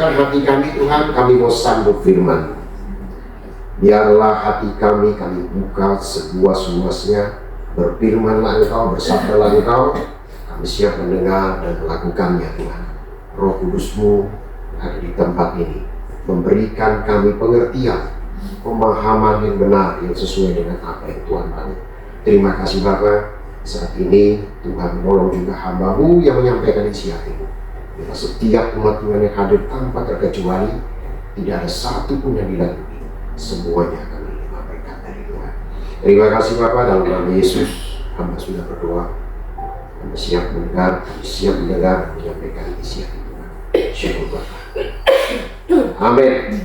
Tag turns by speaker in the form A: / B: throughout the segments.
A: Siapkan hati kami Tuhan, kami mau sambut firman. Biarlah hati kami buka seluas-luasnya. Berfirmanlah Engkau, bersabdalah Engkau. Kami siap mendengar dan melakukannya Tuhan. Roh Kudus-Mu ada di tempat ini, memberikan kami pengertian, pemahaman yang benar, yang sesuai dengan apa yang Tuhan mau. Terima kasih Bapa. Saat ini Tuhan menolong juga hamba-Mu yang menyampaikan isi hati-Mu. Bila setiap umat Tuhan yang hadir tanpa terkecuali, tidak ada satu pun yang dilalui. Semuanya akan menerima berkat dari Tuhan. Terima kasih Bapa, dalam nama Yesus hamba sudah berdoa. Hamba siap mendengar, siap mendengar, menyampaikan isi hati Tuhan. Syukur Bapa. Amin.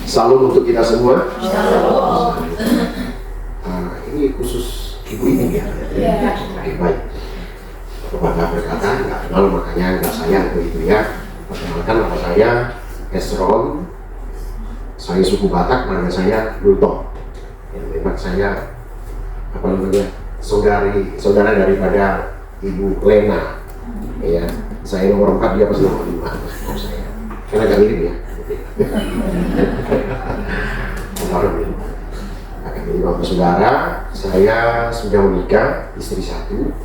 A: Salam untuk kita semua. Ini khusus ibu ini ya. Baik. Bapak berkata nggak kenal makanya nggak sayang begitu ya. Perkenalkan nama saya Esron. Saya suku Batak, nama saya Lutong. Ya, memang saya saudara daripada Ibu Lena. Ya, saya nomor 4, dia pasti nomor 5. Saya karena agak mirip ya. Akan jadi bapak saudara. Saya sudah menikah, istri 1,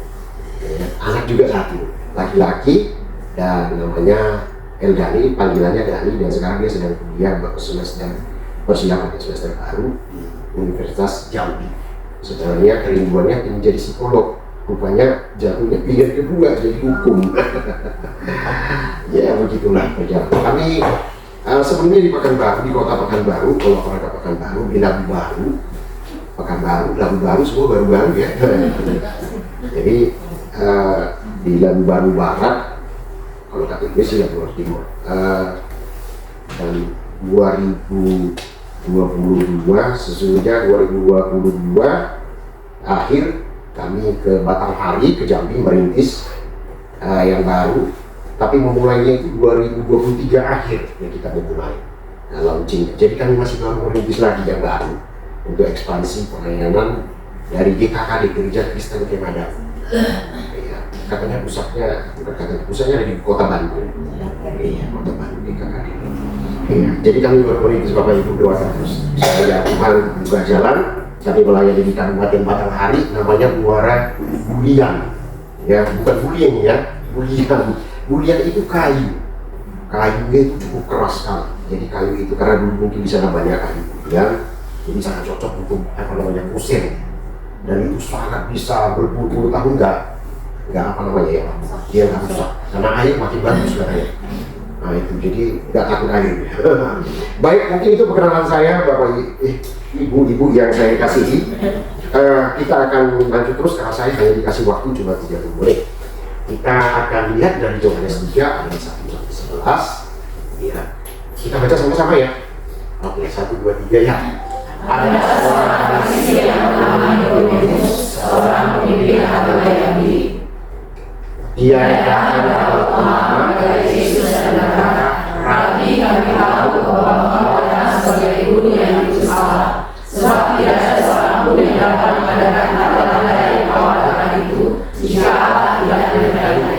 A: anak juga 1, laki-laki, dan namanya Eldani, panggilannya Dani, dan sekarang dia sedang kuliah semester persiapan semester baru di Universitas Jambi. Sebenarnya kerinduannya ingin jadi psikolog, rupanya jatuhnya pilihan kedua jadi hukum. Ya begitulah perjalanan kami. Sebelumnya di Pekanbaru, di kota Pekanbaru, kalau orang ke Pekanbaru, di Labu Baru, Labu Baru semua baru-baru ya. Jadi di Labu Baru Barat, kalau KTP sih Labu Baru Timur. Dan 2022, sesungguhnya 2022 akhir kami ke Batanghari, ke Jambi merintis yang baru. Tapi memulainya itu 2023 akhir yang kita memulai launching. Jadi kami masih baru merintis lagi yang baru untuk ekspansi pelayanan dari GKKD, Gereja Kristen Kemadang. Ya, katanya pusatnya ada di Kota Bandung. Iya, Kota Bandung GKKD. Ya, jadi kami baru merintis Bapak Ibu doakan terus. Saya Tuhan buka jalan, kami melayani di Kabupaten Batanghari, namanya Muara Bulian. Ya, bukan bullying ya, Bulian. Bulian itu kayunya itu cukup keras sekali. Jadi kayu itu karena dulu mungkin bisa banyak kayu bulian, jadi sangat cocok untuk kusir. Dan itu sangat bisa berpuluh-puluh tahun nggak dia nggak rusak karena air makin bagus katanya. Nah itu jadi nggak takut air. Baik, mungkin itu perkenalan saya Bapak Ibu yang saya kasihi. Kita akan lanjut terus karena saya hanya dikasih waktu cuma 30 menit. Kita akan lihat dari Yohanes 3 ayat 1-11 ya. Kita baca sama-sama ya. Oke, 1, 2, 3 ya. Ada seorang Farisi yang bernama Nikodemus, seorang pemimpin agama Yahudi. Dia datang kepada pemahaman dari Yesus dan berkata, "Rabi, kami tahu bahwa Engkau adalah sebagai guru yang salah, sebab tidak ada seorang pun yang dapat mengadakan tanda-tanda yang Engkau katakan itu jika Allah tidak menyertainya."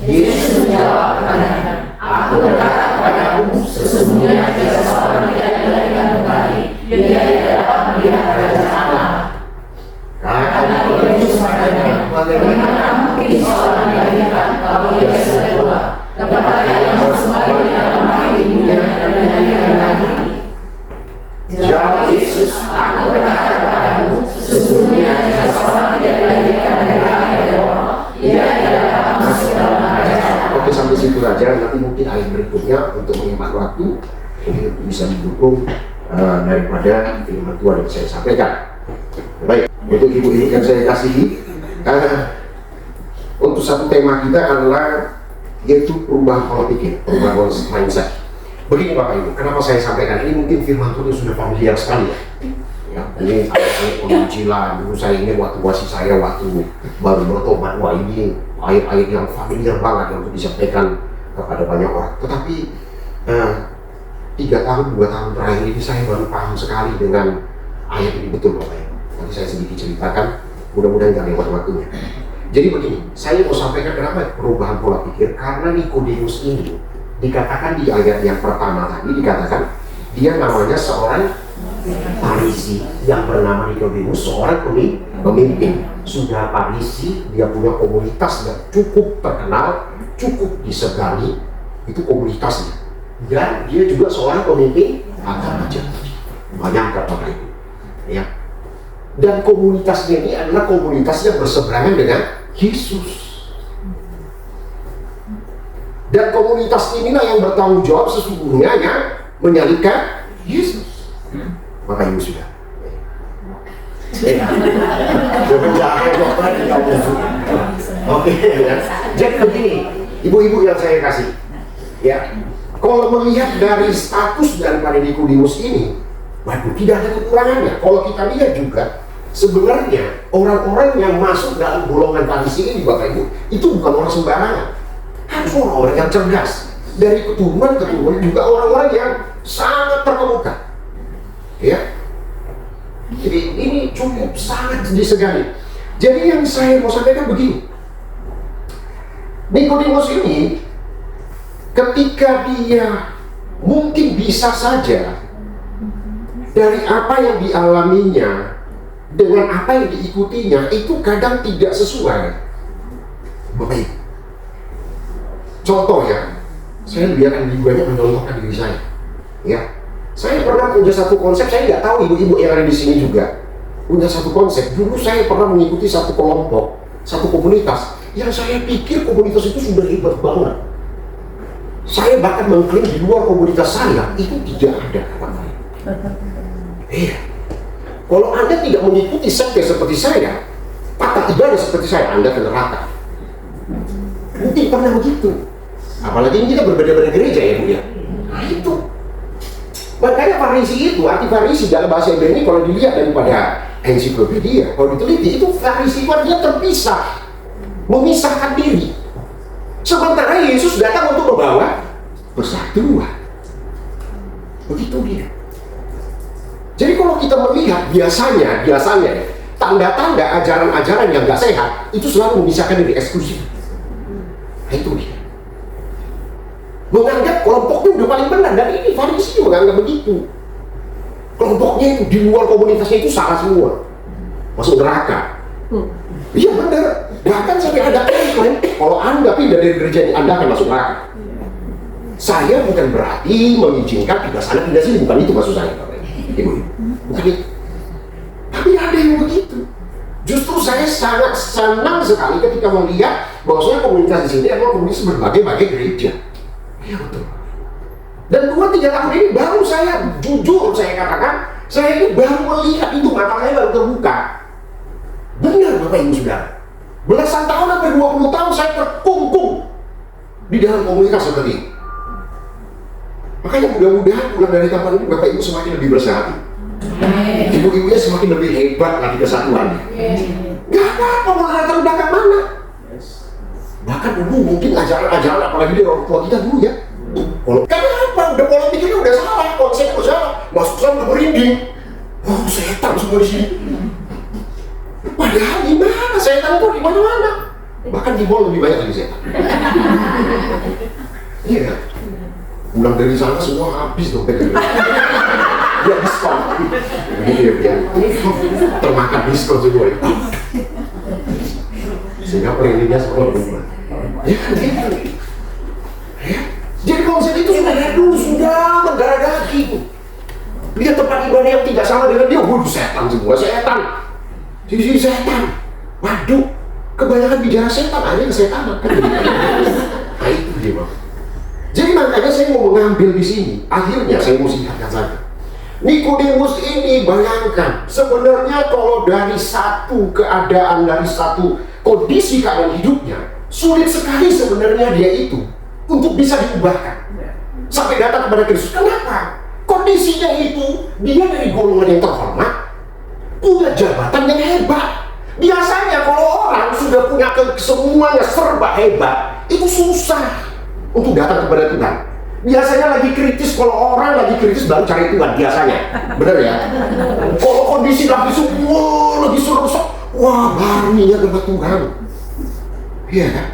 A: Yesus menjawab kepadanya, "Aku berkata kepadamu, sesungguhnya jika seorang tidak dilahirkan kembali, dia tidak dapat melihat kerajaan Allah." Karena Nikodemus padanya, "Bagaimana mungkin seorang dilahirkan kalau dia sudah tua? Dapatkah ia kembali ke dalam rahim ibunya dan dilahirkan lagi?" Jawab Yesus, "Aku berkata kepadamu, sesungguhnya jika seorang tidak dilahirkan dari rahim Allah, dia tidak dapat masuk dalam kerajaan Allah." Oke, sampai situ saja. Nanti mungkin ayat berikutnya untuk menghemat waktu ini bisa mendukung daripada firman Tuhan yang saya sampaikan. Baik, untuk ibu-ibu yang saya kasihi, untuk satu tema kita adalah yaitu perubahan pola pikir, perubahan mindset. Begini Bapak Ibu, kenapa saya sampaikan ini? Mungkin firman Tuhan sudah familiar sekali ya. Ya, ini ayat-ayat penginjilan. Dulu saya ingat waktu saya baru bertobat, wah ini ayat-ayat yang familiar banget yang untuk disampaikan kepada banyak orang. Tetapi 2 tahun terakhir ini saya baru paham sekali dengan ayat ini betul Bapak Ibu. Nanti saya sedikit ceritakan, mudah-mudahan gak lewat waktunya. Jadi begini, saya mau sampaikan kenapa perubahan pola pikir, karena Nikodemus ini Dikatakan di ayat yang pertama tadi, dikatakan dia namanya seorang Farisi yang bernama Nikodemus, seorang pemimpin. Sudah Farisi, dia punya komunitas yang cukup terkenal, cukup disegani, itu komunitasnya. Dan dia juga seorang pemimpin agama jemaat. Banyak Bapak Ibu. Ya. Dan komunitasnya ini adalah komunitas yang berseberangan dengan Yesus. Dan komunitas inilah yang bertanggung jawab sesungguhnya yang menyalibkan Yesus. Bapak Ibu sudah. Oke, jadi begini, ibu-ibu yang saya kasih, ya, kalau melihat dari status daripada Nikodemus ini, waduh, tidak ada kekurangannya. Kalau kita lihat juga, sebenarnya orang-orang yang masuk dalam golongan Farisi ini, Bapak Ibu, itu bukan orang sembarangan. Harus orang-orang yang cerdas. Dari keturunan juga orang-orang yang sangat terkemuka. Ya, jadi ini cukup sangat disegani. Jadi yang saya mau sampaikan begini, Nikodemus ini ketika dia mungkin bisa saja dari apa yang dialaminya dengan apa yang diikutinya itu kadang tidak sesuai. Bapak Ibu, contoh ya, saya lebih akan banyak mencontohkan diri saya. Ya, saya pernah punya satu konsep, saya nggak tahu ibu-ibu yang ada di sini juga punya satu konsep. Dulu saya pernah mengikuti satu kelompok, satu komunitas yang saya pikir komunitas itu sudah hebat banget. Saya bahkan mengklaim di luar komunitas saya itu tidak ada kata-kata. Iya. Kalau Anda tidak mengikuti sekte seperti saya, pakat ibadah seperti saya, Anda ke neraka. Mungkin pernah begitu. Apalagi ini kita berbeda-beda gereja ya Bu ya. Nah itu. Makanya Farisi itu, arti Farisi dalam bahasa Ibrani kalau dilihat daripada ensiklopedia, kalau diteliti itu Farisi itu artinya terpisah, memisahkan diri. Sementara Yesus datang untuk membawa persatuan. Begitu dia. Jadi kalau kita melihat biasanya ya, tanda-tanda ajaran-ajaran yang nggak sehat itu selalu memisahkan diri, eksklusif. Nah itu dia. Menganggap kelompoknya udah paling benar, dan ini Farisi menganggap begitu. Kelompoknya itu di luar komunitasnya itu salah semua, masuk neraka. Iya benar. Bahkan sampai ada klaim kalau Anda pindah dari gereja ini Anda akan masuk neraka. Saya bukan berarti mengizinkan pindah sana pindah sini, bukan itu maksud saya, Ibu. Bukan itu. Tapi ada yang begitu. Justru saya sangat senang sekali ketika melihat bahwasanya komunitas di sini adalah komunitas berbagai-bagai gereja. Ya betul. Dan 2-3 tahun ini baru saya, jujur saya katakan, saya ini baru melihat itu, mata saya baru terbuka. Benar Bapak Ibu Saudara. Belasan tahun sampai 20 tahun saya terkungkung di dalam komunitas seperti ini. Makanya mudah-mudahan pulang dari tempat ini Bapak Ibu semakin lebih bersatu. Ibu-ibunya semakin lebih hebat lagi kesatuannya. Gak apa-apa mau latar belakang mana. Bahkan dulu mungkin ajaran-ajaran apalagi dari orang tua kita dulu ya. Kalau kenapa udah pola pikirnya udah salah, konsepnya udah salah, masuk sana udah merinding. Oh setan semua di sini. Padahal gimana setan itu di mana-mana. Bahkan di mall lebih banyak lagi setan. Iya kan? Pulang dari sana semua habis dompet. Dia diskon. Begitu ya, termakan diskon semua itu. Sehingga perindingnya semua berubah. Ya kan gitu. Ya. Jadi konsep itu sudah dari dulu, sudah mendarah daging. Lihat tempat ibadah yang tidak sama dengan dia, waduh setan semua, setan. Sisi setan. Waduh, kebanyakan bicara setan, akhirnya kesetanan kan. Nah itu dia Bang. Jadi makanya saya mau mengambil di sini. Akhirnya saya mau singkatkan saja. Nikodemus ini bayangkan, sebenarnya kalau dari satu keadaan, dari satu kondisi keadaan hidupnya, sulit sekali sebenarnya dia itu untuk bisa diubahkan sampai datang kepada Kristus. Kenapa? Kondisinya itu dia dari golongan yang terhormat, punya jabatan yang hebat. Biasanya kalau orang sudah punya semuanya serba hebat, itu susah untuk datang kepada Tuhan. Biasanya lagi kritis, kalau orang lagi kritis baru cari Tuhan biasanya. Benar ya? Kalau kondisi lagi semua lagi susah, wah baru ingat kepada Tuhan. Iya kan?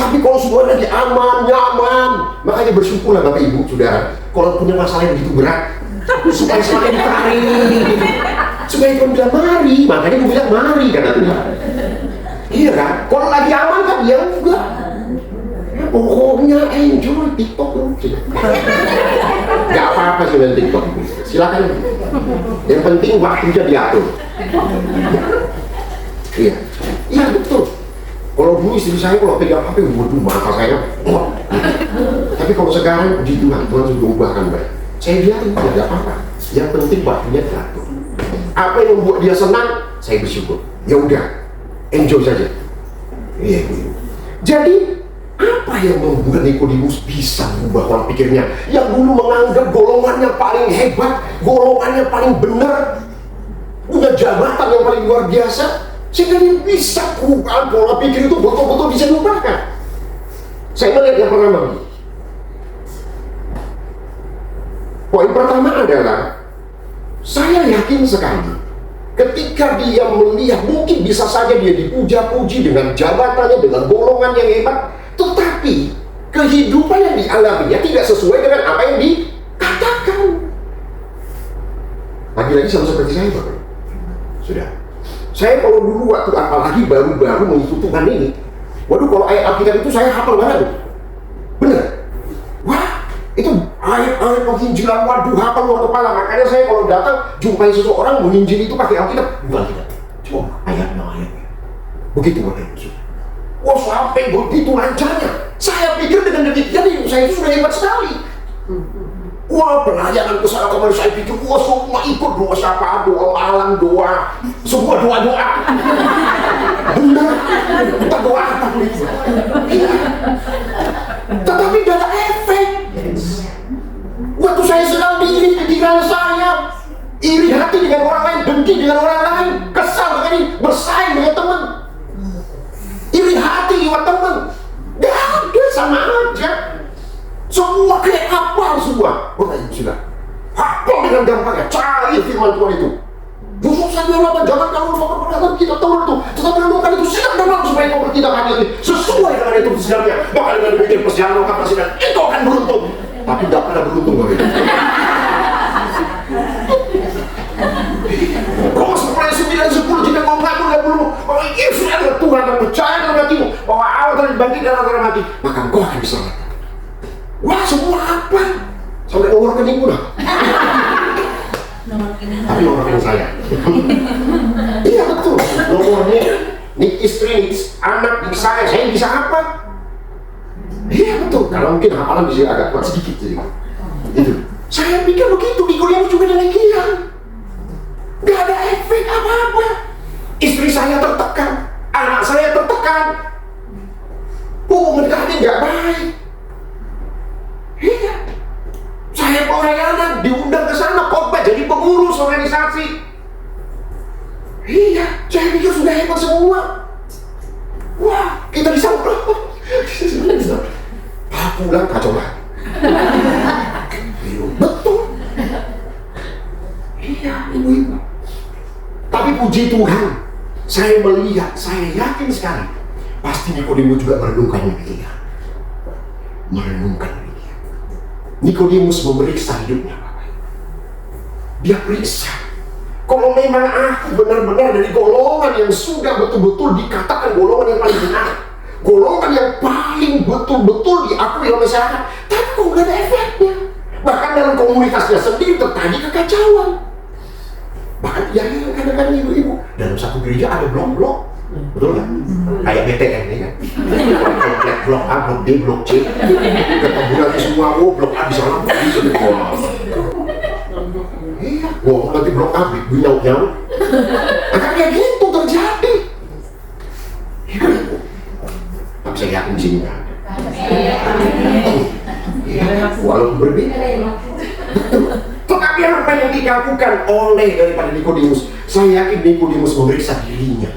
A: Tapi kalau semua lagi aman, nyaman, makanya bersyukurlah Bapak Ibu, Saudara, kalau punya masalah yang begitu berat, supaya semakin ditarik, supaya Tuhan bilang mari, makanya Gue bilang mari kata Tuhan. Iya kan? Kalau lagi aman kan dia juga. Pokoknya enjoy TikTok terus. Gak apa-apa sih dengan TikTok, silakan. Yang penting waktunya diatur. Iya, iya betul. Kalau dulu istri saya kalau pegang HP, waduh mata saya. Tapi kalau sekarang puji Tuhan, Tuhan sudah ubahkan baik. Saya biarin, tidak apa-apa. Yang penting waktunya diatur. Apa yang membuat dia senang, saya bersyukur. Ya udah, enjoy saja. Iya. Jadi apa yang membuat Nikodemus bisa mengubah pola pikirnya? Yang dulu menganggap golongannya paling hebat, golongannya paling benar, punya jabatan yang paling luar biasa, sehingga dia bisa perubahan pola pikir itu betul-betul bisa diubahkan. Saya melihat yang pertama. Poin pertama adalah saya yakin sekali ketika dia melihat, mungkin bisa saja dia dipuja-puji dengan jabatannya, dengan golongan yang hebat, tetapi kehidupan yang dialaminya tidak sesuai dengan apa yang dikatakan. Lagi-lagi sama seperti saya, Bapak. Sudah. Saya kalau dulu waktu apalagi baru-baru mengikuti Tuhan ini, waduh kalau ayat Alkitab itu saya hafal banget. Bener. Wah, itu ayat-ayat penginjilan, waduh hafal luar kepala. Makanya saya kalau datang jumpai seseorang menginjil itu pakai Alkitab, bukan Alkitab. Coba ayatnya. Begitu Bapak Ibu. Wah sampai begitu lancarnya. Saya pikir dengan demikian saya itu sudah hebat sekali. Wah pelayanan kesana kemarin saya pikir, wah semua ikut doa siapa, doa malam, doa, semua doa-doa. Benar, kita doa apa itu? Tetapi tidak ada efek. Waktu saya sedang diirit pikiran saya, iri hati dengan orang lain, dengki dengan orang lain, kesal dengan ini, bersaing dengan teman, iri hati lewat teman, gak ada, sama aja. Semua kayak hafal semua. Bapak Ibu sudah hafal dengan gampangnya, cari firman Tuhan itu. Justru saya bilang, jangan kamu lupa perkataan kita tahu itu, tetapi lakukan itu siap dan langsung supaya kau bertindak hati-hati sesuai dengan itu sebenarnya. Maka dengan demikian perjalanan kau presiden itu akan beruntung. Tapi tidak pernah beruntung Bapak Ibu. Kau seperti 9-10 jika kau mengaku dan belum, bahwa ini sudah ada Tuhan dan percaya dalam hatimu bahwa Allah telah dibangkit dalam dalam hati, maka engkau akan diselamatkan. Wah semua apa? Sampai nomor rekening pula. Tapi nomor rekening saya. Iya betul. Nomornya, nik istri, nik anak, nik saya bisa apa? Iya betul. Kalau mungkin hafalan bisa agak kuat sedikit jadi. Itu. Saya pikir begitu. Nikodemus juga demikian. Gak ada efek apa-apa. Istri saya tertekan, anak saya tertekan. Hubungan kami gak baik. Iya, saya pelayanan diundang ke sana, khotbah jadi pengurus organisasi. Iya, saya pikir sudah hebat semua. Wah, kita disambut. Pulang kacau lah. Betul. Iya, ibu-ibu. Tapi puji Tuhan, saya melihat, saya yakin sekali, pasti Nikodemus juga merenungkan demikian. Merenungkan. Nikodemus memeriksa hidupnya, Bapak. Dia periksa. Kalau memang aku benar-benar dari golongan yang sudah betul-betul dikatakan golongan yang paling benar, golongan yang paling betul-betul diakui oleh masyarakat, tapi kok nggak ada efeknya. Bahkan dalam komunitasnya sendiri terjadi kekacauan. Bahkan ya kadang-kadang ibu-ibu dalam satu gereja ada blok-blok. Betul kan? Kayak BTN ini kan? Blok A, blok B, blok C, ketemu lagi semua, blok A bisa lampu, bisa dibuang. Iya, nanti blok A nyau-nyau. Akan kayak gitu terjadi. Tapi saya yakin di sini kan? Walaupun berbeda. Tetapi apa yang dilakukan oleh daripada Nikodemus, saya yakin Nikodemus memeriksa dirinya.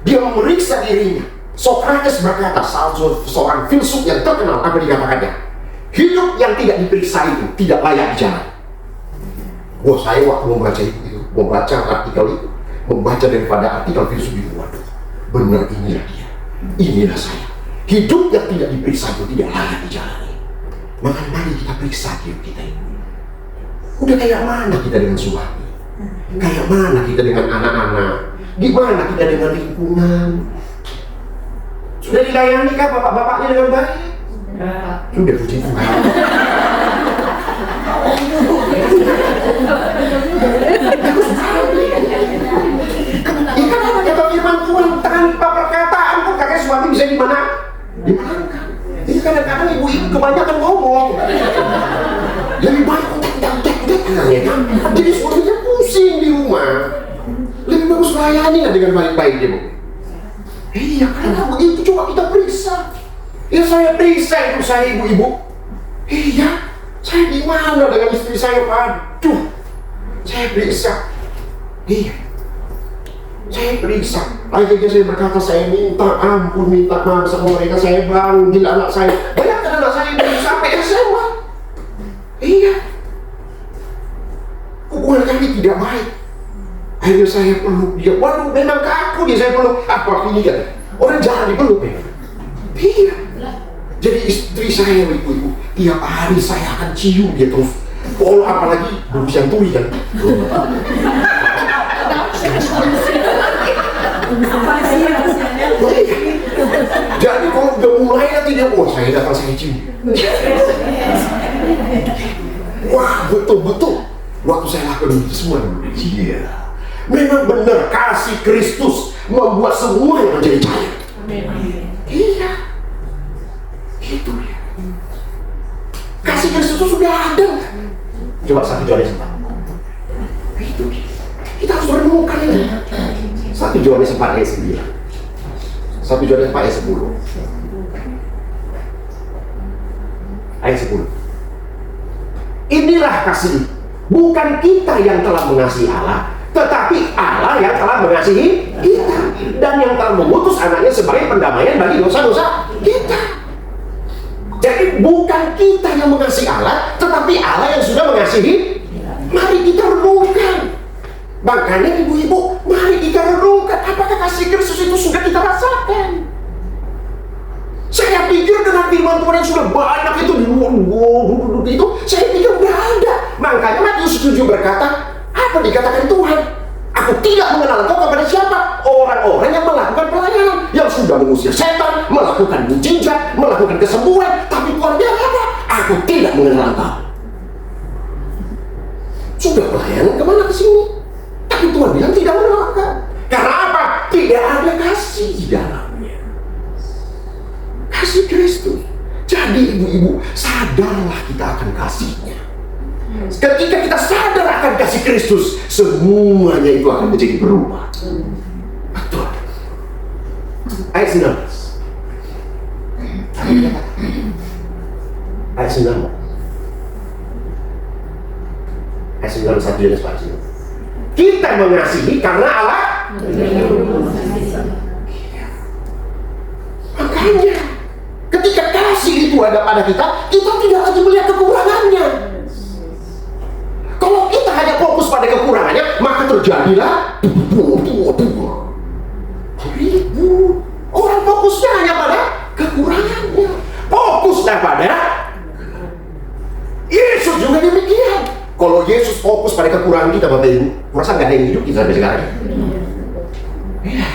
A: Dia memeriksa dirinya. Sokrates berkata, salah seorang filsuf yang terkenal, apa dikatakannya? Hidup yang tidak diperiksa itu tidak layak dijalani. Wah, saya waktu membaca itu, membaca artikel itu, membaca daripada artikel filsuf itu, waduh, benar inilah dia, inilah saya. Hidup yang tidak diperiksa itu tidak layak dijalani. Maka mari kita periksa hidup kita ini. Udah kayak mana kita dengan suami? Kayak mana kita dengan anak-anak? Gimana kita dengan lingkungan? Sudah dilayani kah bapak-bapaknya dengan baik? Sudah, puji Tuhan. Ya kan apa kata firman Tuhan, tanpa perkataan pun kakek suami bisa dimenangkan. Ini kadang-kadang ibu-ibu kebanyakan ngomong. Lebih baik ya kan? Jadi suaminya pusing di rumah. Lebih bagus layani dengan baik-baik dia, Bu. Iya, karena begitu coba kita periksa. Ya saya periksa itu saya ibu-ibu. Iya, saya di mana dengan istri saya? Aduh, saya periksa. Iya, saya periksa. Akhirnya saya berkata, saya minta ampun, minta maaf sama mereka. Saya panggil anak saya. Bayangkan anak saya belum sampai SMA. Iya, hubungan kami tidak baik. Akhirnya saya peluk dia. Waduh, memang kaku dia, saya peluk. Apa ini kan? Orang jarang dipeluk ya. Iya. Jadi istri saya ibu-ibu, tiap hari saya akan cium dia terus. Kalau apalagi belum siang turi kan. Jadi kalau udah mulai nanti dia, oh saya datang saya cium. Wah, betul-betul. Waktu saya lakukan itu semua, iya. Memang benar kasih Kristus membuat semua yang menjadi cair. Iya. Itu ya. Kasih Kristus itu sudah ada. Coba 1 Yohanes 4. Itu dia. Kita harus menemukan ini. 1 Yohanes 4 ayat 9. 1 Yohanes 4 ayat 10. Ayat 10. Inilah kasih. Bukan kita yang telah mengasihi Allah, tetapi Allah yang telah mengasihi kita dan yang telah mengutus anaknya sebagai pendamaian bagi dosa-dosa kita. Jadi bukan kita yang mengasihi Allah, tetapi Allah yang sudah mengasihi. Mari kita renungkan. Makanya ibu-ibu, mari kita renungkan apakah kasih Kristus itu sudah kita rasakan. Saya pikir dengan firman Tuhan yang sudah banyak itu di luar itu, saya pikir udah ada. Makanya Matius 7 berkata, apa dikatakan Tuhan? Aku tidak mengenal engkau kepada siapa? Orang-orang yang melakukan pelayanan, yang sudah mengusir setan, melakukan mujizat, melakukan kesembuhan. Tapi Tuhan bilang apa? Aku tidak mengenal engkau. Sudah pelayanan kemana ke sini? Tapi Tuhan bilang tidak mengenal engkau. Karena apa? Tidak ada kasih di dalamnya. Kasih Kristus. Jadi ibu-ibu, sadarlah kita akan kasihnya. Ketika kita sadar akan kasih Kristus, semuanya itu akan menjadi berubah. Betul. Ayat 19. Ayat 19. Ayat 19 1 Yohanes 4. Kita mengasihi karena Allah. Makanya ketika kasih itu ada pada kita, kita tidak lagi melihat kekurangannya. Kalau kita hanya fokus pada kekurangannya, maka terjadilah ribu. Orang fokusnya hanya pada kekurangannya. Fokusnya pada Yesus juga demikian. Kalau Yesus fokus pada kekurangan kita, Bapak Ibu, merasa nggak ada yang hidup kita sampai sekarang. Ya,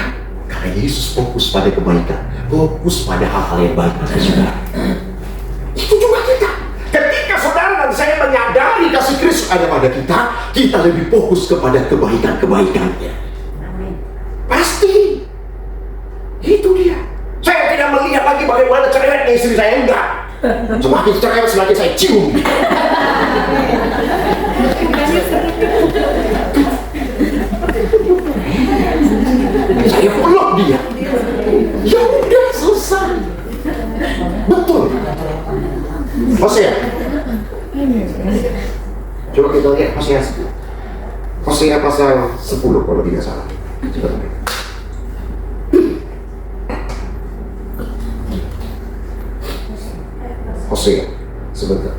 A: karena Yesus fokus pada kebaikan, fokus pada hal-hal yang baik, saudara. Itu juga kita. Ketika saudara dan saya menyadari kasih Kristus ada pada kita, kita lebih fokus kepada kebaikan-kebaikannya. Pasti. Itu dia. Saya tidak melihat lagi bagaimana cerewetnya istri saya, enggak. Semakin cerewet semakin saya cium. Saya peluk dia. Ya udah selesai. Betul. Hosea. Coba kita lihat Hosea 10. Hosea pasal 10 kalau tidak salah. Coba lihat. Hosea sebentar.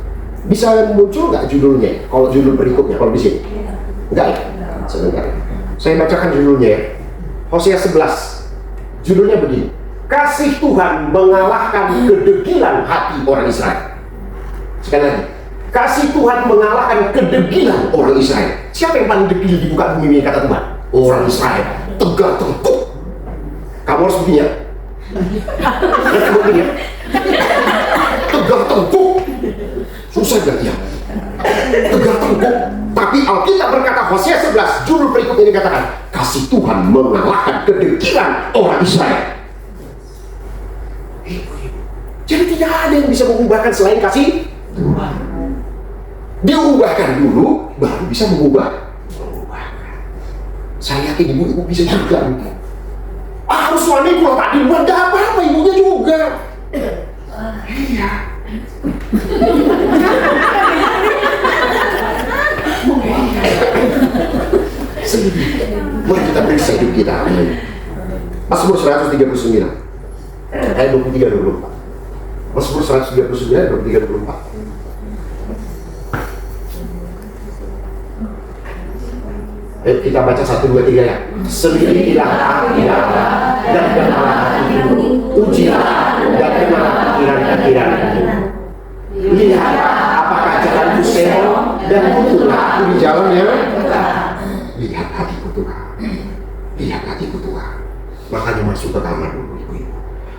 A: Bisa muncul nggak judulnya? Kalau judul berikutnya, kalau di sini, enggak ya? Sebentar. Saya bacakan judulnya. Hosea 11. Judulnya begini. kasih Tuhan mengalahkan kedegilan hati orang Israel. Sekali lagi, kasih Tuhan mengalahkan kedegilan orang Israel. Siapa yang paling degil di muka bumi ini kata Tuhan? Orang Israel. Tegar tengkuk. Kamu harus begini ya. Tegar tengkuk. Susah gak ya? Tegar tengkuk. Tapi Alkitab berkata, Hosea 11 judul berikut ini katakan, kasih Tuhan mengalahkan kedegilan orang Israel. Jadi tidak ada yang bisa mengubahkan selain kasih Tuhan. Diubahkan dulu, baru bisa mengubahkan. Saya yakin ibu bisa juga. Harus suami kalau tak duluan, gak apa-apa, ibunya juga. Iya. Mari kita periksa hidup kita. Mazmur 139 ayat 23-24. Mazmur 139 23-24. Ayo kita baca 1, 2, 3 ya. Selidikilah hati Allah dan kenal hatimu, ujilah dan kenal pikiran-pikiranmu. Lihat apakah jalanku sehat dan tuntunlah aku di jalan yang benar. Lihat hatiku Tuhan, lihat hatiku Tuhan. Makanya masuk ke kamar dulu ibu-ibu.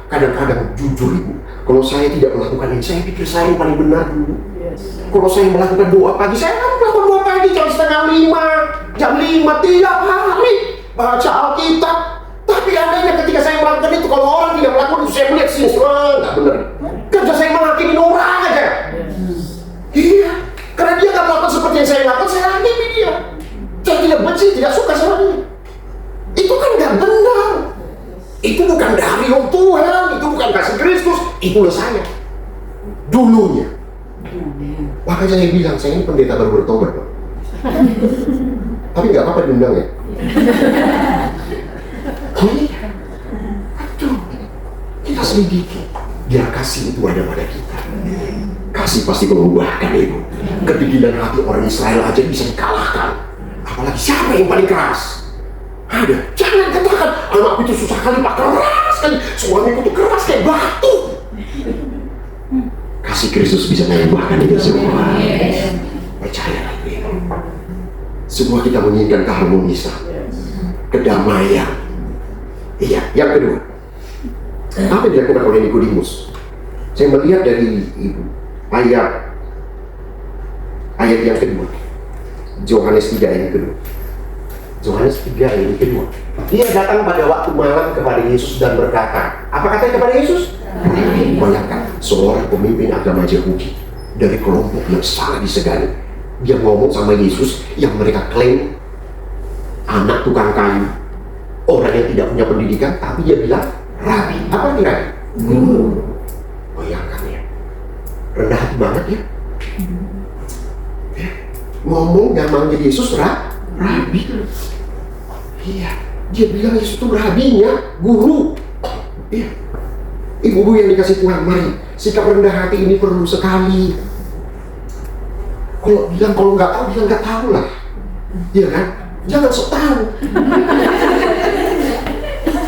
A: Kadang-kadang jujur ibu, kalau saya tidak melakukan ini, saya pikir saya yang paling benar dulu. Kalau saya melakukan doa pagi, saya akan melakukan doa pagi jam 4:30, jam 5 tiap hari baca Alkitab. Tapi andainya ketika saya melakukan itu, kalau orang tidak melakukan itu, saya melihat sini, nggak benar. Kerja saya menghakimi orang aja. Iya, karena dia nggak melakukan seperti yang saya lakukan, saya hakimi dia. Saya tidak benci, tidak suka sama dia. Itu kan nggak benar. Itu bukan dari Tuhan, itu bukan kasih Kristus, itulah saya. Dulunya. Makanya saya bilang, saya ini pendeta baru bertobat, Pak. Tapi nggak apa-apa diundang ya. Aduh, kita selidiki. Biar kasih itu ada pada kita. Kasih pasti mengubahkan ibu. Kedegilan hati orang Israel aja bisa dikalahkan. Apalagi siapa yang paling keras? Ada. Jangan katakan anakku itu susah kali Pak, keras kali. Suamiku itu keras kayak batu. Kasih Kristus bisa mengubahkan itu semua. Percayalah ibu. Semua kita menginginkan keharmonisan, kedamaian. Iya, yang kedua, apa yang dilakukan oleh Nikodemus? Saya melihat dari ibu ayat yang kedua, Yohanes 3 yang kedua. Yohanes 3 yang kedua. Dia datang pada waktu malam kepada Yesus dan berkata, apa katanya kepada Yesus? Bayangkan, seorang pemimpin agama Yahudi dari kelompok yang sangat disegani. Dia ngomong sama Yesus yang mereka klaim anak tukang kayu, orang yang tidak punya pendidikan, tapi dia bilang Rabi. Apa nih Rabi? Guru. Bayangkan ya, rendah hati banget ya. Ngomong yang manggil Yesus Rabi. Iya, dia bilang Yesus itu rabinya, guru. Iya. Ibu-ibu yang dikasih Tuhan, mari sikap rendah hati ini perlu sekali. Kalau bilang kalau nggak tahu, bilang nggak tahu lah. Iya kan? Jangan sok tahu.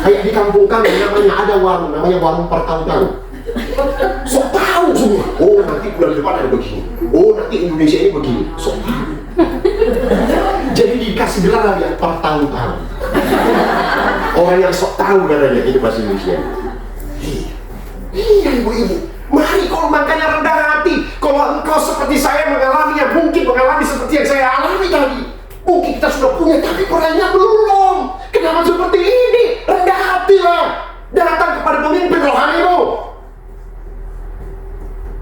A: Kayak di kampung kami namanya ada warung, namanya warung pertahu-tahu. Sok tahu semua. Oh nanti bulan depan ada begini. Oh nanti Indonesia ini begini. Sok tahu. Jadi dikasih gelar ya pertahu-tahu. Orang yang sok tahu katanya itu bahasa Indonesia. Iya ibu-ibu. Mari kalau makanya rendah hati. Kalau engkau seperti saya mengalaminya, mungkin mengalami seperti yang saya alami tadi. Mungkin kita sudah punya, tapi orangnya belum. Kenapa seperti ini? Rendah hatilah. Datang kepada pemimpin rohanimu.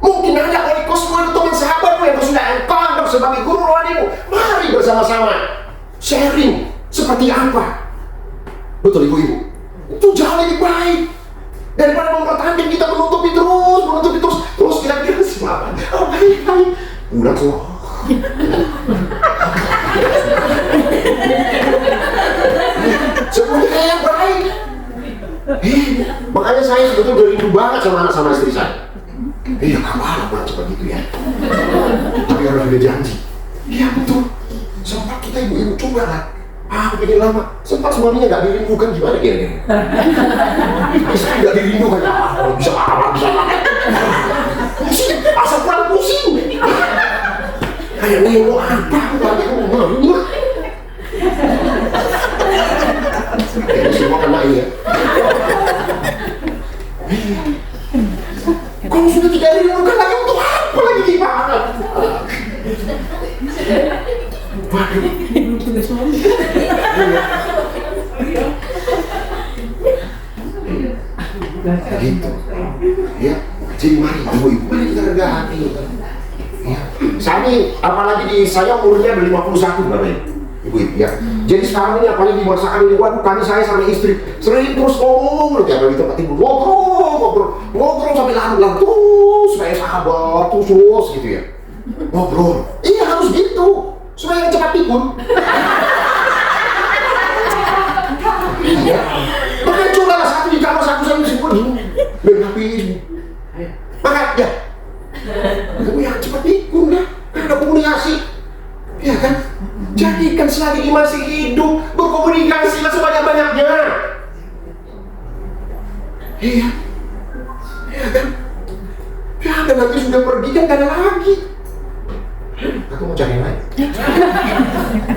A: Mungkin ada oleh semua teman sahabatmu yang sudah engkau anggap sebagai guru rohanimu. Mari bersama-sama sharing seperti apa. Betul ibu-ibu? Itu jauh lebih baik daripada mempertahankan kita menutupi terus kira-kira siapa? Oh baik. Udah tuh. Semuanya yang baik. Makanya saya sebetulnya rindu banget sama anak sama istri saya. Iya kapan pulang cepat gitu ya. Tapi orang sudah janji. Iya betul. Sempat kita ibu-ibu coba lah. Begini lama, sempat suaminya nggak dirindukan, gimana kira-kira? Bisa nggak dirindukan? Bisa apa? Pusing, asal kurang pusing. Kayak nengok apa? Itu semua kena ya. Kalau sudah tidak dirindukan lagi, untuk apa lagi gimana? Waduh. Gitu. Ya, jadi mari ibu-ibu, mari kita rendah hati. Ya. Apalagi di saya umurnya 51 Bapak Ibu-ibu ya. Jadi sekarang ini apalagi di masakan ini, waduh, kami saya sama istri sering terus ngomong tiap kali di tempat ibu, ngobrol sampai larut terus kayak sahabat terus gitu ya. Ngobrol. Iya harus gitu. Supaya cepat pikun. Iya. Maka cobalah satu di kamar satu saya mesti pikun. Berhapi. Maka ya. Kamu yang cepat pikun ya. Kan ada komunikasi. Ya kan? Jadikan selagi dia masih hidup, berkomunikasilah sebanyak-banyaknya. Iya. Iya kan? Ya kan nanti sudah pergi kan gak ada lagi. Aku mau cari yang lain.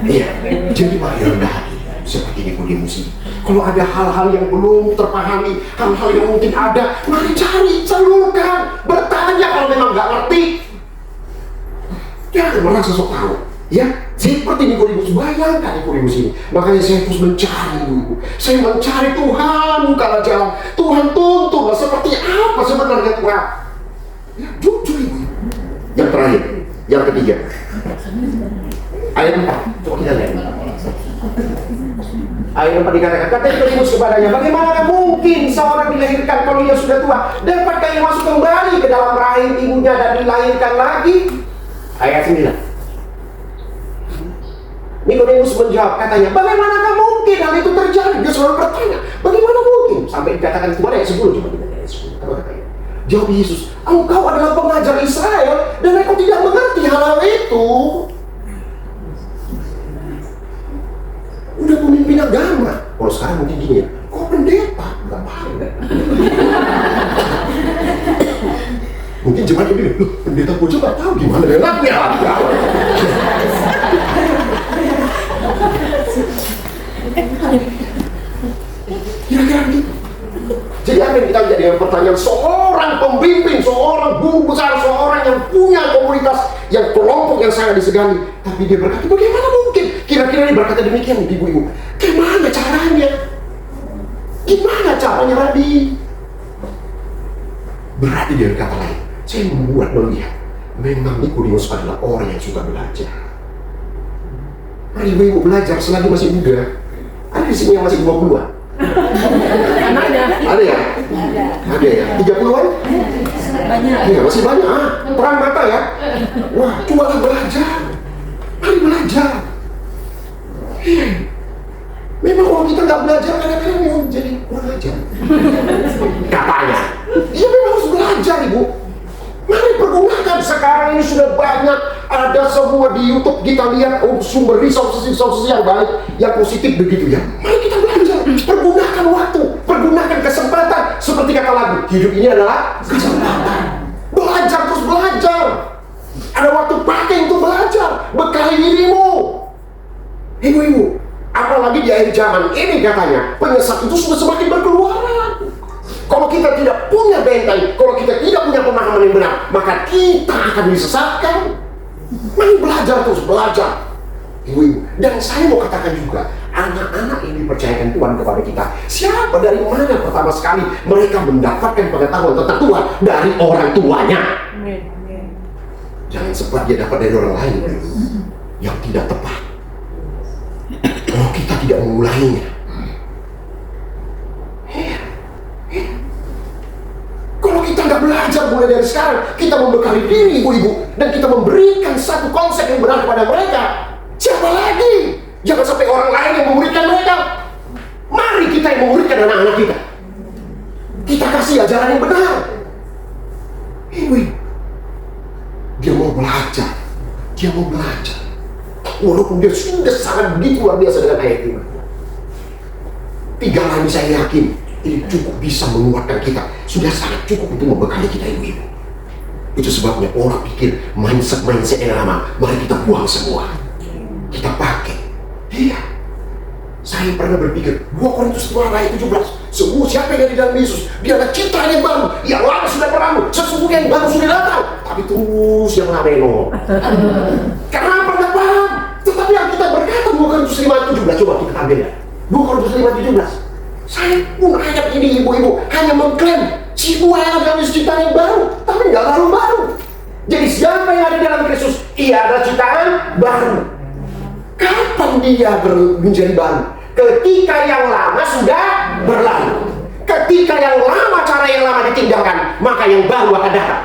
A: Iya, jadi mari rendah hati seperti Nikodemus ini. Kalau ada hal-hal yang belum terpahami, hal-hal yang mungkin ada, mari cari, salurkan, bertanya kalau memang nggak ngerti. Jangan merasa sok tahu. Ya, seperti Nikodemus, bayangkan Nikodemus ini. Makanya saya terus mencari ibu. Saya mencari Tuhan, bukalah jalan. Tuhan tuntunlah seperti apa sebenarnya Tuhan. Ya, jujur ibu. Yang terakhir. Yang ketiga, ayat 4, coba kita lihat. Ayat 4 dikatakan, kata Nikodemus kepadanya, bagaimana mungkin seorang dilahirkan kalau ia sudah tua? Dapatkah ia masuk kembali ke dalam rahim ibunya dan dilahirkan lagi? Ayat 9. Nikodemus menjawab, katanya, bagaimana mungkin hal itu terjadi? Dia selalu bertanya, bagaimana mungkin? Sampai dikatakan keluar ayat 10, coba kita lihat ayat 10. Apa katanya? Jawab Yesus, engkau adalah pengajar Israel dan engkau tidak mengerti hal-hal itu. Udah pemimpin agama. Kalau sekarang mungkin gini ya, kok pendeta? Enggak paham kan? Mungkin jemaat ini, pendeta bocah nggak tahu gimana relaknya. Kira-kira gitu. Jadi apa yang kita lihat dengan pertanyaan seorang pembimbing, seorang guru besar, seorang yang punya komunitas, yang kelompok yang sangat disegani, tapi dia berkata, bagaimana mungkin? Kira-kira dia berkata demikian, ibu-ibu. Gimana caranya? Gimana caranya, Rabi? Berarti dengan kata lain, saya melihat, memang Nikodemus adalah orang yang suka belajar. Mari ibu-ibu belajar selagi masih muda. Ada di sini yang masih 20-an? Ada ya? Ada ya? 30-an? Banyak. Ya, masih banyak. Perang mata ya? Wah, cobalah belajar. Mari belajar. Memang kalau kita nggak belajar, kadang-kadang mau jadi kurang ajar. Katanya. Iya memang harus belajar, Ibu. Mari pergunakan. Sekarang ini sudah banyak. Ada semua di YouTube kita lihat sumber resources yang baik, yang positif begitu ya. Mari kita belajar. Pergunakan waktu, pergunakan kesempatan. Seperti kata lagu, hidup ini adalah kesempatan. Belajar terus belajar. Ada waktu pakai untuk belajar. Bekali dirimu. Ibu-ibu, apalagi di akhir zaman ini katanya penyesat itu sudah semakin berkeluaran. Kalau kita tidak punya benteng, kalau kita tidak punya pemahaman yang benar, maka kita akan disesatkan. Mari belajar terus belajar, ibu-ibu. Dan saya mau katakan juga, anak-anak yang dipercayakan Tuhan kepada kita, siapa dari mana pertama sekali mereka mendapatkan pengetahuan tentang Tuhan? Dari orang tuanya. Jangan sempat dia dapat dari orang lain yang tidak tepat. Kalau kita tidak memulainya, kalau kita nggak belajar mulai dari sekarang, kita membekali diri ibu-ibu, dan kita memberikan satu konsep yang benar kepada mereka, siapa lagi? Jangan sampai orang lain yang memuridkan mereka. Mari kita yang memuridkan anak-anak kita. Kita kasih ajaran yang benar. Ibu, dia mau belajar. Dia mau belajar. walaupun dia sudah sangat begitu luar biasa dengan ayat iman. 3 lagi saya yakin ini cukup bisa menguatkan kita, sudah sangat cukup untuk membekali kita ibu-ibu. Itu sebabnya orang pikir mindset yang lama, mari kita buang semua, kita pakai. Iya, saya pernah berpikir 2 Korintus 2 ayat 17, semua siapa yang ada di dalam Yesus, dia adalah ciptaan yang baru, yang lama sudah berlalu, sesungguhnya yang baru sudah datang. Tapi terus yang lama eno. Kenapa nggak paham? Tetapi yang kita berkata 2 Korintus 5 ayat 17, coba kita ambil ya. 2 Korintus 5 ayat 17. Saya pun ayat ini ibu-ibu hanya mengklaim semua yang ada di ciptaan yang baru, tapi nggak baru-baru. Jadi siapa yang ada dalam Kristus, ia adalah ciptaan baru. Kapan dia menjadi baru? Ketika yang lama sudah berlalu. Ketika yang lama, cara yang lama ditinggalkan, maka yang baru akan datang.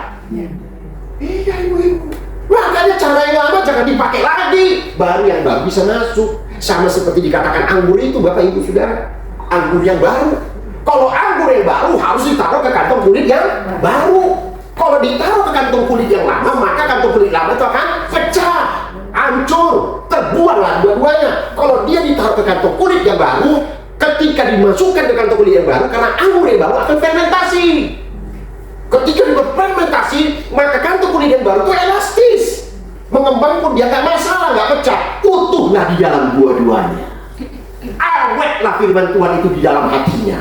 A: Iya ibu-ibu. Makanya cara yang lama jangan dipakai lagi, baru yang baru bisa masuk. Sama seperti dikatakan anggur itu, Bapak Ibu Saudara, anggur yang baru. Kalau anggur yang baru harus ditaruh ke kantong kulit yang baru. Kalau ditaruh ke kantong kulit yang lama, maka kantong kulit lama itu akan pecah, hancur, terbuanglah dua-duanya. Kalau dia ditaruh ke kantong kulit yang baru, ketika dimasukkan ke kantong kulit yang baru, karena anggur yang baru akan fermentasi. Ketika berfermentasi, maka kantong kulit yang baru itu elastis, mengembang pun dia nggak masalah, nggak pecah, utuhlah di dalam dua-duanya. Awetlah firman Tuhan itu di dalam hatinya.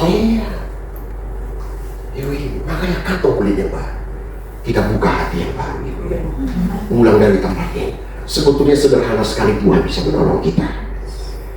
A: Iya. Makanya kantong kulit yang baru, kita buka hati yang baru. Ulang dari tempat ini. Sebetulnya sederhana sekali Tuhan bisa menolong kita.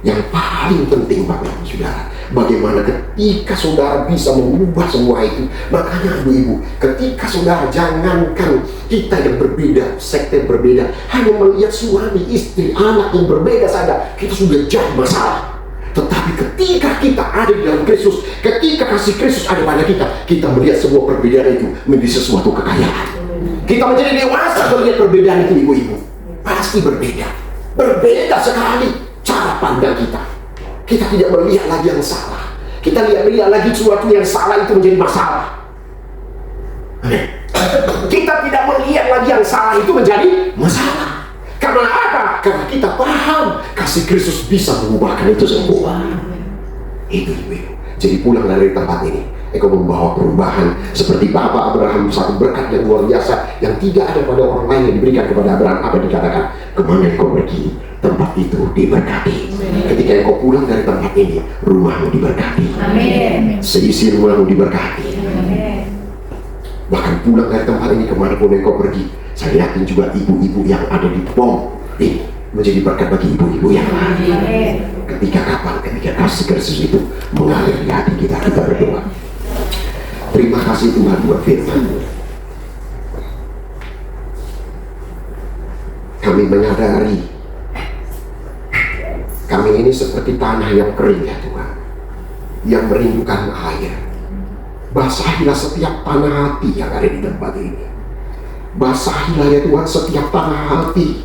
A: Yang paling penting Bapak Ibu Saudara, bagaimana ketika saudara bisa mengubah semua itu. Makanya ibu-ibu, ketika saudara jangankan kita yang berbeda, sekte berbeda, hanya melihat suami, istri, anak yang berbeda saja, kita sudah jadi masalah. Tetapi ketika kita ada di dalam Kristus, ketika kasih Kristus ada pada kita, kita melihat semua perbedaan itu menjadi sesuatu kekayaan. Kita menjadi dewasa melihat perbedaan itu ibu-ibu. Pasti berbeda. Berbeda sekali cara pandang kita. Kita tidak melihat lagi yang salah. Kita lihat lagi sesuatu yang salah itu menjadi masalah. Kita tidak melihat lagi yang salah itu menjadi masalah. Karena apa? Karena kita paham kasih Kristus bisa mengubahkan itu semua. Itu ibu. Jadi pulang dari tempat ini, engkau membawa perubahan seperti Bapak Abraham, satu berkat yang luar biasa yang tidak ada pada orang lain yang diberikan kepada Abraham. Apa dikatakan? Kemana engkau pergi, tempat itu diberkati. Ketika engkau pulang dari tempat ini, rumahmu diberkati. Amin. Seisi rumahmu diberkati. Amin. Bahkan pulang dari tempat ini kemanapun engkau pergi, saya yakin juga ibu-ibu yang ada di pom ini menjadi berkat bagi ibu-ibu yang lain. Ketika kapan? Ketika kasih Kristus itu mengalir di hati kita, kita berdoa. Terima kasih Tuhan buat firman. Kami menyadari kami ini seperti tanah yang kering ya Tuhan, yang merindukan air. Basahilah setiap tanah hati yang ada di tempat ini. Basahilah ya Tuhan setiap tanah hati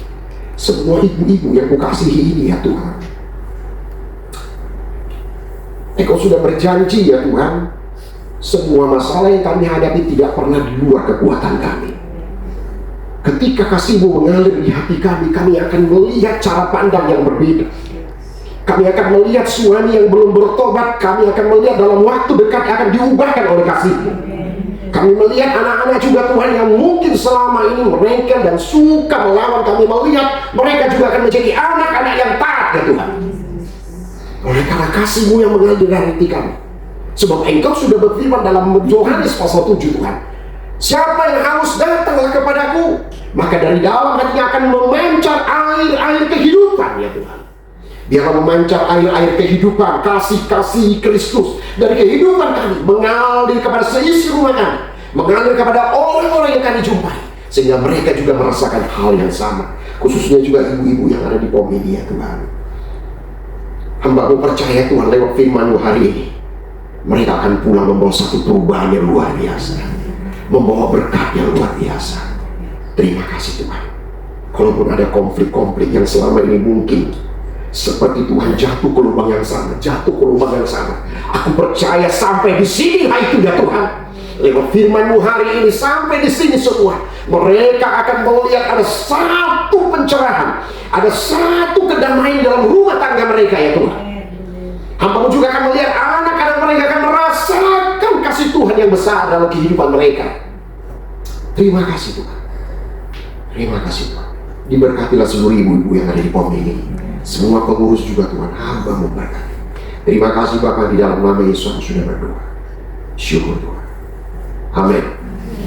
A: semua ibu-ibu yang kukasihi ini ya Tuhan. Engkau sudah berjanji ya Tuhan, semua masalah yang kami hadapi tidak pernah di luar kekuatan kami. Ketika kasih-Mu mengalir di hati kami, kami akan melihat cara pandang yang berbeda. Kami akan melihat suami yang belum bertobat, kami akan melihat dalam waktu dekat akan diubahkan oleh kasih-Mu. Kami melihat anak-anak juga Tuhan yang mungkin selama ini merengkel dan suka melawan, kami melihat mereka juga akan menjadi anak-anak yang taat ya Tuhan. Oleh karena kasih-Mu yang mengalir di hati kami. Sebab Engkau sudah berfirman dalam Yohanes pasal 7 Tuhan, siapa yang haus datanglah kepadaku, maka dari dalam hatinya akan memancar air-air kehidupan ya Tuhan. Biarlah memancar air-air kehidupan, kasih-kasih Kristus dari kehidupan kami mengalir kepada seisi rumah kami, mengalir kepada orang-orang yang kami jumpai, sehingga mereka juga merasakan hal yang sama. Khususnya juga ibu-ibu yang ada di pom ini ya Tuhan. Hamba-Mu percaya Tuhan lewat firman-Mu hari ini, mereka akan pulang membawa satu perubahan yang luar biasa, membawa berkat yang luar biasa. Terima kasih Tuhan. Kalaupun ada konflik-konflik yang selama ini mungkin seperti Tuhan jatuh ke lubang yang sama, jatuh ke lubang yang sama, aku percaya sampai di sini lah itu ya Tuhan. Lewat firman-Mu hari ini sampai di sini semua, mereka akan melihat ada satu pencerahan, ada satu kedamaian dalam rumah tangga mereka ya Tuhan. Hamba-Mu juga akan melihat anak-anak mereka akan merasakan kasih Tuhan yang besar dalam kehidupan mereka. Terima kasih Tuhan. Terima kasih Tuhan. Diberkatilah seluruh ibu-ibu yang ada di pom ini. Semua pengurus juga Tuhan, hamba-Mu berkati. Terima kasih Bapa, di dalam nama Yesus sudah berdoa. Syukur Tuhan. Amin.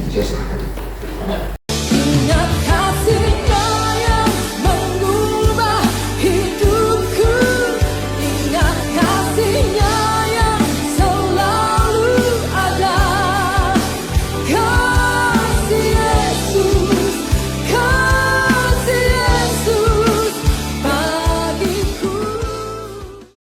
A: Saya serahkan.